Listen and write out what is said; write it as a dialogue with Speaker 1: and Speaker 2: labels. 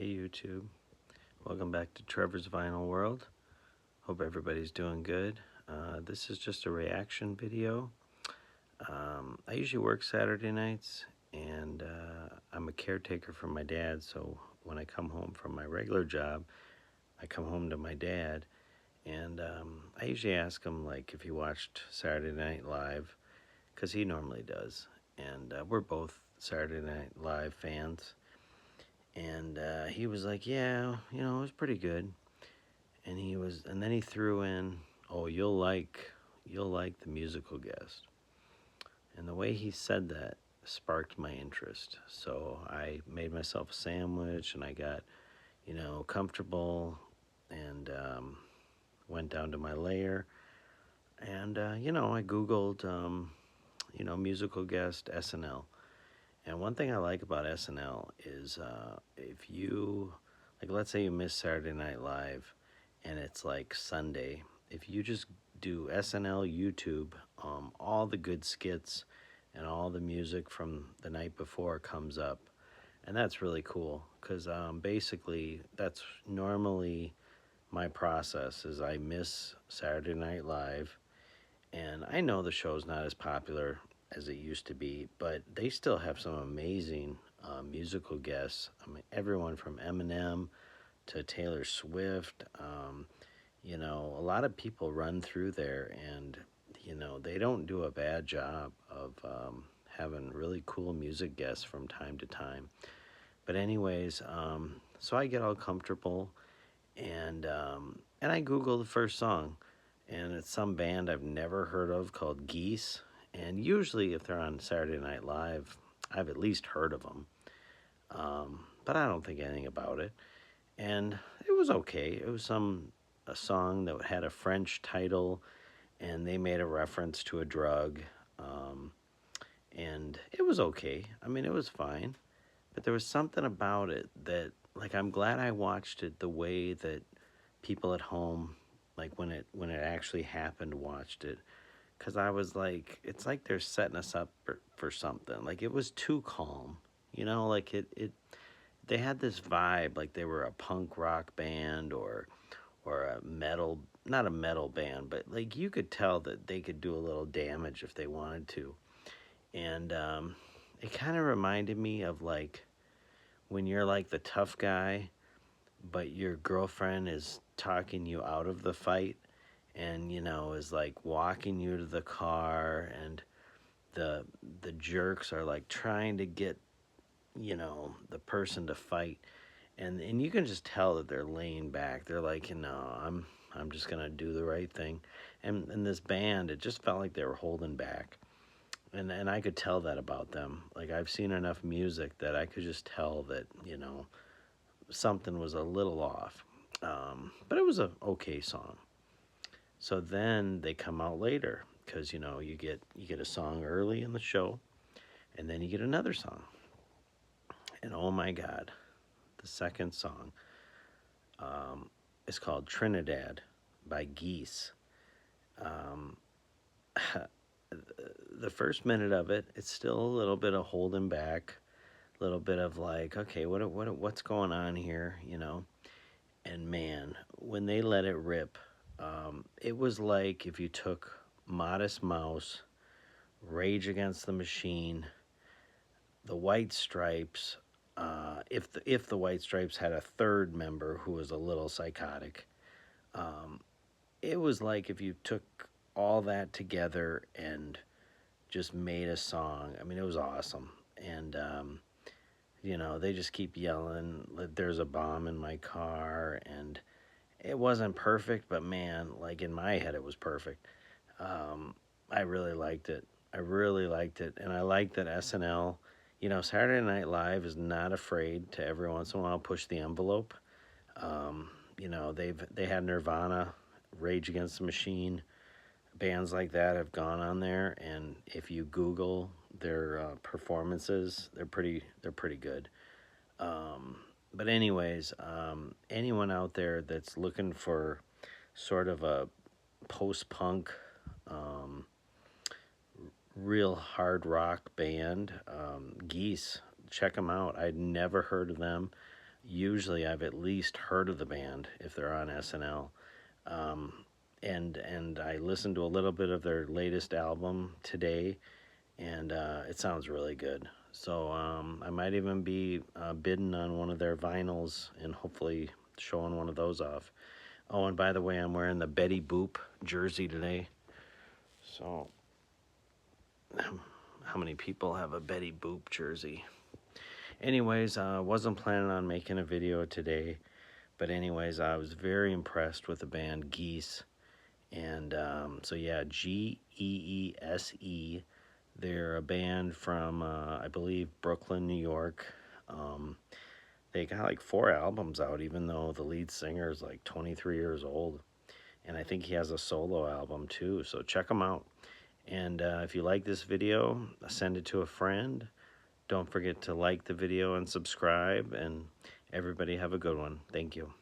Speaker 1: Hey YouTube, welcome back to Trevor's Vinyl World. Hope everybody's doing good. This is just a reaction video. I usually work Saturday nights and I'm a caretaker for my dad, so when I come home from my regular job, I come home to my dad and I usually ask him like if he watched Saturday Night Live, because he normally does, and we're both Saturday Night Live fans. And he was like, yeah, it was pretty good. And then he threw in, oh, you'll like the musical guest. And the way he said that sparked my interest. So I made myself a sandwich and I got, comfortable, and went down to my lair. And, I Googled, musical guest SNL. And one thing I like about SNL is if you, like, let's say you miss Saturday Night Live and it's like Sunday, if you just do SNL YouTube, all the good skits and all the music from the night before comes up. And that's really cool because basically that's normally my process is I miss Saturday Night Live, and I know the show's not as popular as it used to be, but they still have some amazing musical guests. I mean, everyone from Eminem to Taylor Swift. A lot of people run through there, and they don't do a bad job of having really cool music guests from time to time. But anyways, so I get all comfortable, and I Google the first song, and it's some band I've never heard of called Geese. And usually, if they're on Saturday Night Live, I've at least heard of them, but I don't think anything about it. And it was okay. It was a song that had a French title, and they made a reference to a drug, and it was okay. I mean, it was fine, but there was something about it that, like, I'm glad I watched it the way that people at home, like when it actually happened, watched it, because I was like, it's like they're setting us up for something. Like, it was too calm, like it they had this vibe like they were a punk rock band, or a metal, not a metal band, but like you could tell that they could do a little damage if they wanted to. And it kind of reminded me of like when you're like the tough guy, but your girlfriend is talking you out of the fight, and is like walking you to the car, and the jerks are like trying to get the person to fight, and you can just tell that they're laying back. They're like, I'm just gonna do the right thing. And this band, it just felt like they were holding back, and I could tell that about them. Like, I've seen enough music that I could just tell that something was a little off. But it was a okay song. So then they come out later, because you get a song early in the show, and then you get another song. And oh my God, the second song is called Trinidad by Geese. Um, the first minute of it, it's still a little bit of holding back, a little bit of like, okay, what's going on here, And man, when they let it rip, it was like if you took Modest Mouse, Rage Against the Machine, the White Stripes, if the White Stripes had a third member who was a little psychotic, um, it was like if you took all that together and just made a song. I mean, it was awesome. And they just keep yelling, "There's a bomb in my car," and it wasn't perfect, but man, like in my head, it was perfect. I really liked it. I really liked it, and I like that SNL, Saturday Night Live is not afraid to every once in a while push the envelope. They had Nirvana, Rage Against the Machine, bands like that have gone on there, and if you Google their performances, they're pretty good. But anyways, anyone out there that's looking for sort of a post-punk, um, real hard rock band, Geese, check them out. I'd never heard of them. usually I've at least heard of the band if they're on SNL. Um, and I listened to a little bit of their latest album today, and it sounds really good. So I might even be bidding on one of their vinyls and hopefully showing one of those off. Oh, and by the way, I'm wearing the Betty Boop jersey today. So, how many people have a Betty Boop jersey? Anyways, I wasn't planning on making a video today, but anyways, I was very impressed with the band Geese. And so yeah, Geese. They're a band from, I believe, Brooklyn, New York. They got like 4 albums out, even though the lead singer is like 23 years old. And I think he has a solo album too, so check them out. And if you like this video, send it to a friend. Don't forget to like the video and subscribe, and everybody have a good one. Thank you.